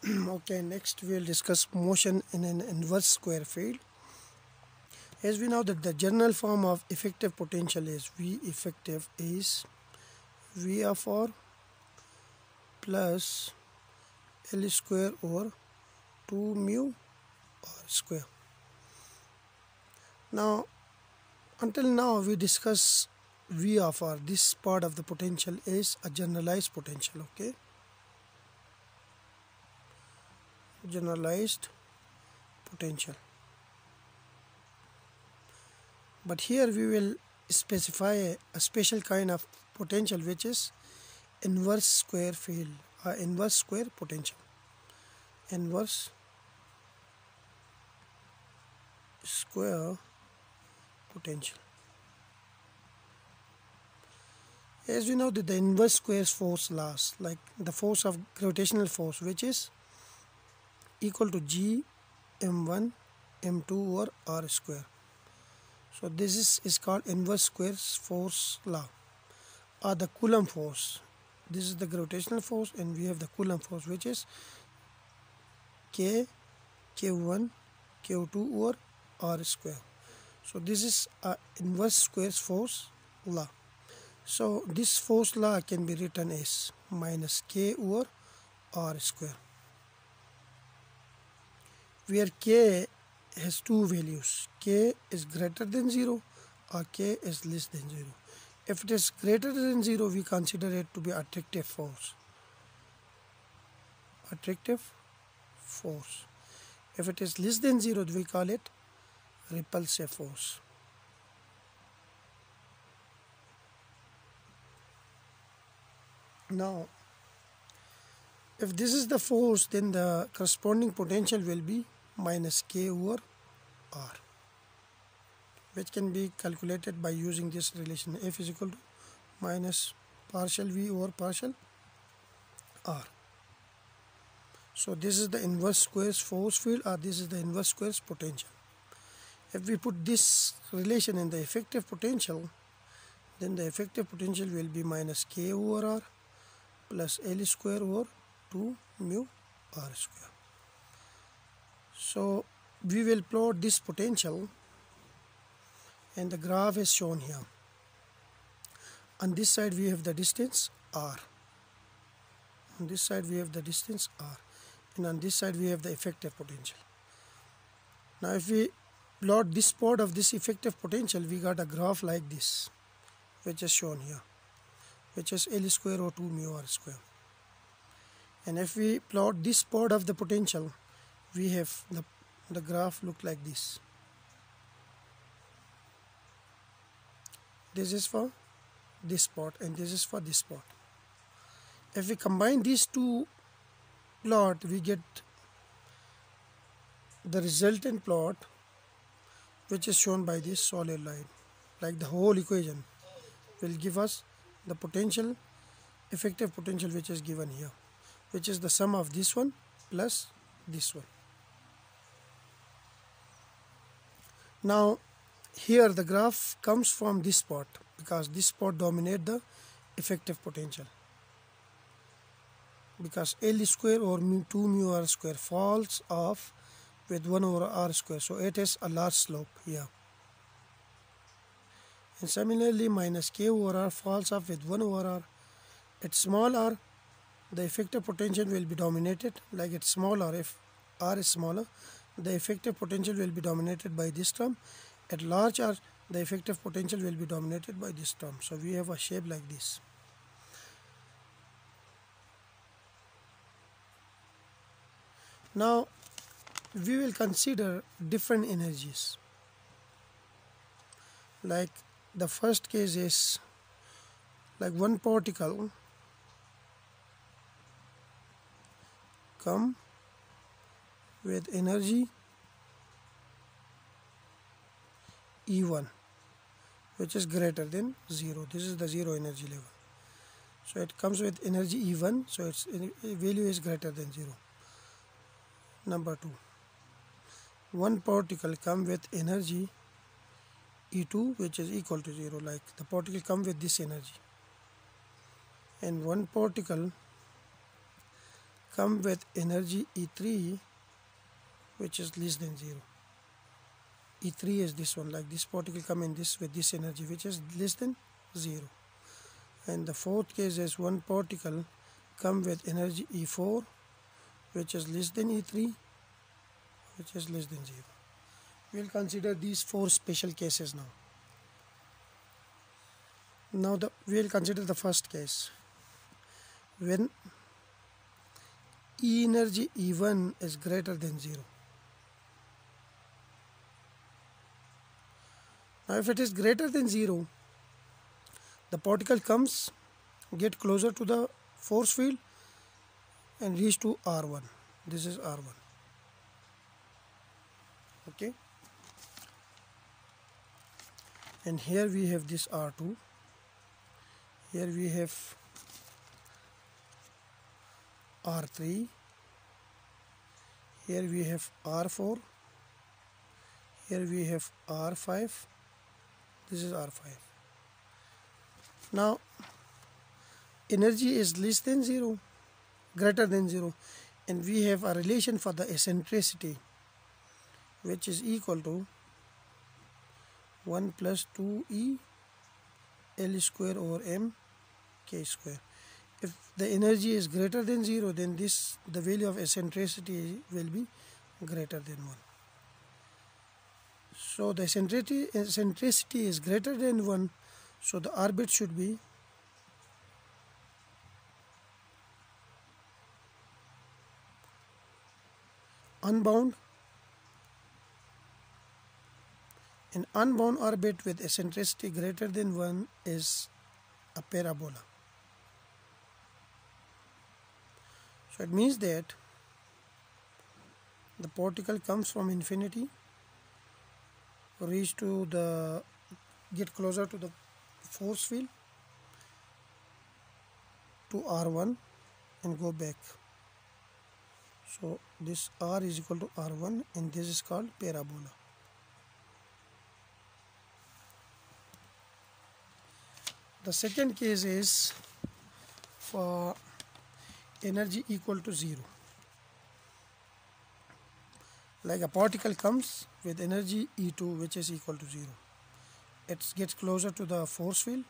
Okay, next we'll discuss motion in an inverse square field. As we know that the general form of effective potential is V effective is V of R plus L square over 2 mu R square. Now, until now we discuss V of R. This part of the potential is a generalized potential, okay? Generalized potential. But here we will specify a special kind of potential, which is inverse square field, inverse square potential. Inverse square potential. As we know that the inverse square force laws, like the force of gravitational force, which is equal to G m1 m2 over R square. So this is called inverse square force law, or the Coulomb force. This is the gravitational force, and we have the Coulomb force, which is K Q1 Q2 over R square. So this is a inverse square force law. So this force law can be written as minus K over R square, where K has two values. K is greater than 0 or K is less than 0. If it is greater than 0, we consider it to be attractive force. Attractive force. If it is less than 0, we call it repulsive force. Now, if this is the force, then the corresponding potential will be minus K over R, which can be calculated by using this relation. F is equal to minus partial V over partial R. So this is the inverse square force field, or this is the inverse square potential. If we put this relation in the effective potential, then the effective potential will be minus K over R plus L square over 2 mu R square. So we will plot this potential, and the graph is shown here. On this side we have the distance R. On this side we have the distance R, and on this side we have the effective potential. Now if we plot this part of this effective potential, we got a graph like this, which is shown here, which is L square over 2 mu R square. And if we plot this part of the potential, we have the graph look like this. This is for this part, and this is for this part. If we combine these two plot, we get the resultant plot, which is shown by this solid line. Like the whole equation will give us the potential, effective potential, which is given here, which is the sum of this one plus this one. Now here the graph comes from this part, because this part dominates the effective potential, because L square or 2 mu R square falls off with 1 over R square, so it is a large slope here. And similarly minus K over R falls off with 1 over R. At small r, the effective potential will be dominated, like at small r, if r is smaller, the effective potential will be dominated by this term. At large r, the effective potential will be dominated by this term. So we have a shape like this. Now we will consider different energies. Like the first case is like one particle come with energy E1, which is greater than 0. This is the 0 energy level. So it comes with energy E1, so its value is greater than 0. Number 2, one particle come with energy E2, which is equal to 0, like the particle come with this energy. And one particle come with energy E3 which is less than 0. E3 is this one, like this particle come in this with this energy which is less than 0. And the fourth case is one particle come with energy E4 which is less than E3 which is less than 0. We will consider these 4 special cases now. Now we will consider the first case when E energy E1 is greater than 0. Now if it is greater than 0, the particle comes, get closer to the force field and reach to R1. This is R1. Okay. And here we have this R2. Here we have R3. Here we have R4. Here we have R5. This is R5. Now energy is less than 0, greater than 0, and we have a relation for the eccentricity which is equal to 1 plus 2E L square over M K square. If the energy is greater than 0, then the value of eccentricity will be greater than 1. So the eccentricity is greater than 1, so the orbit should be unbound. An unbound orbit with eccentricity greater than 1 is a parabola. So it means that the particle comes from infinity, get closer to the force field to R1 and go back. So this R is equal to R1 and this is called parabola. The second case is for energy equal to 0. Like a particle comes with energy E2 which is equal to 0. It gets closer to the force field,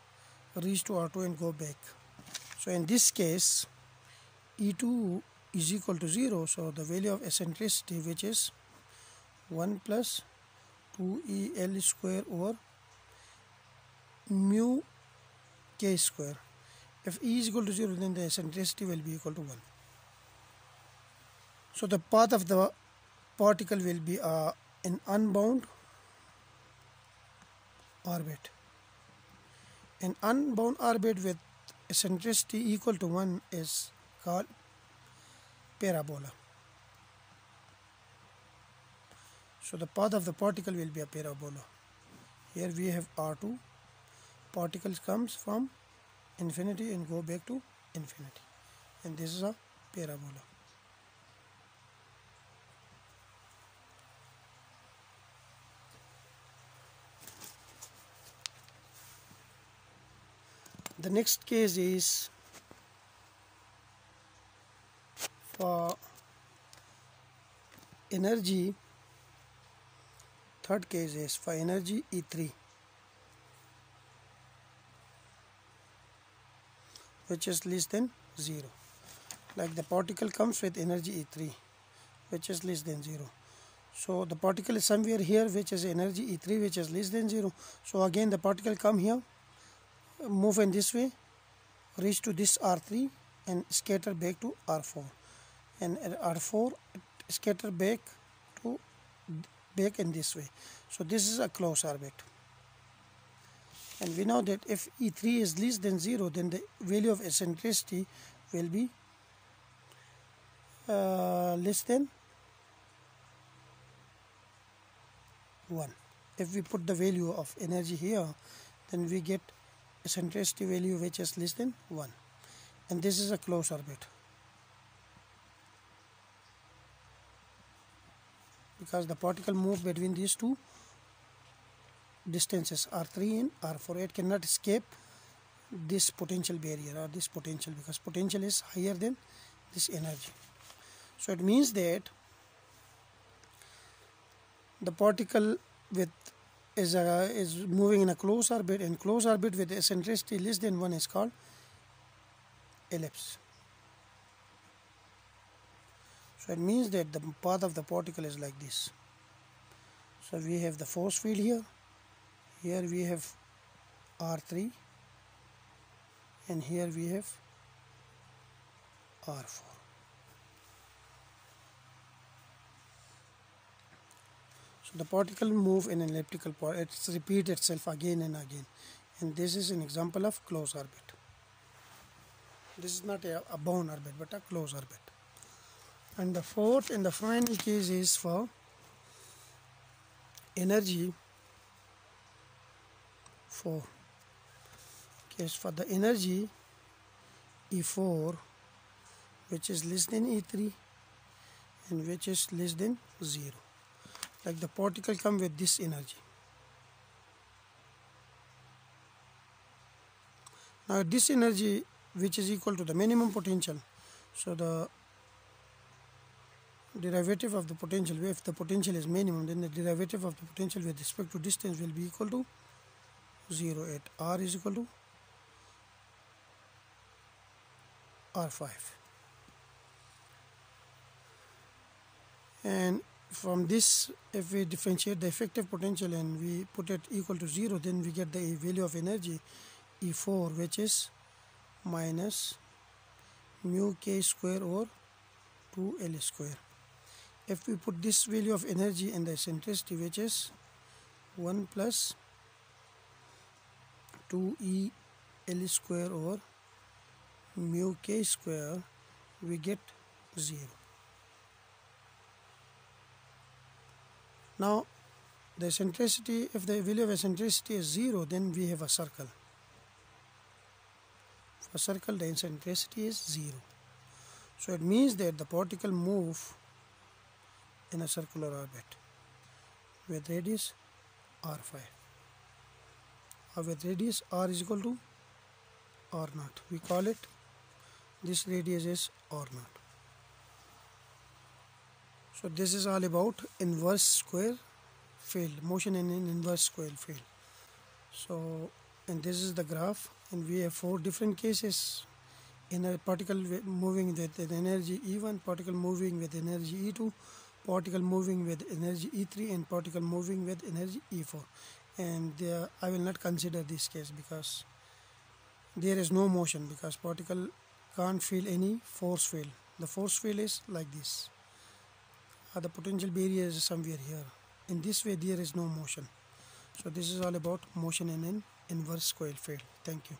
reach to R2 and go back. So in this case E2 is equal to 0, so the value of eccentricity which is 1 plus 2E L square over mu K square. If E is equal to 0, then the eccentricity will be equal to 1. So the path of the particle will be an unbound orbit. An unbound orbit with eccentricity equal to 1 is called parabola. So the path of the particle will be a parabola. Here we have R2. Particles comes from infinity and go back to infinity. And this is a parabola. The next case is for energy. Third case is for energy E3 which is less than 0. Like the particle comes with energy E3 which is less than 0. So the particle is somewhere here which is energy E3 which is less than 0. So again the particle come here, move in this way, reach to this R3 and scatter back to R4, and at R4 scatter back in this way. So this is a closed orbit. And we know that if E3 is less than 0, then the value of eccentricity will be less than 1. If we put the value of energy here, then we get eccentricity value which is less than 1. And this is a closed orbit, because the particle moves between these two distances R3 and R4. It cannot escape this potential barrier or this potential, because potential is higher than this energy. So it means that the particle with is moving in a closed orbit, and closed orbit with eccentricity less than 1 is called ellipse. So it means that the path of the particle is like this. So we have the force field here. Here we have R3, and here we have R4. So the particle move in an elliptical path. It repeats itself again and again, and this is an example of closed orbit. This is not a bound orbit but a closed orbit. And the fourth and the final case is for energy 4. Case for the energy E4, which is less than E3 and which is less than 0. Like the particle come with this energy. Now this energy, which is equal to the minimum potential, so the derivative of the potential, if the potential is minimum, then the derivative of the potential with respect to distance will be equal to 0 at R is equal to R5. And from this, if we differentiate the effective potential and we put it equal to 0, then we get the value of energy E4, which is minus mu k square over 2L square. If we put this value of energy in the eccentricity, which is 1 plus 2E_L square over mu k square, we get 0. Now the eccentricity, if the value of eccentricity is 0, then we have a circle. For a circle, the eccentricity is 0. So it means that the particle move in a circular orbit with radius R5, or with radius R is equal to R0. We call it, this radius is R0. So this is all about inverse square field, motion in an inverse square field. So, and this is the graph, and we have 4 different cases: in a particle moving with an energy E1, particle moving with energy E2, particle moving with energy E3, and particle moving with energy E4. And I will not consider this case because there is no motion, because particle can't feel any force field. The force field is like this. The potential barrier is somewhere here. In this way, there is no motion. So this is all about motion in an inverse square field. Thank you.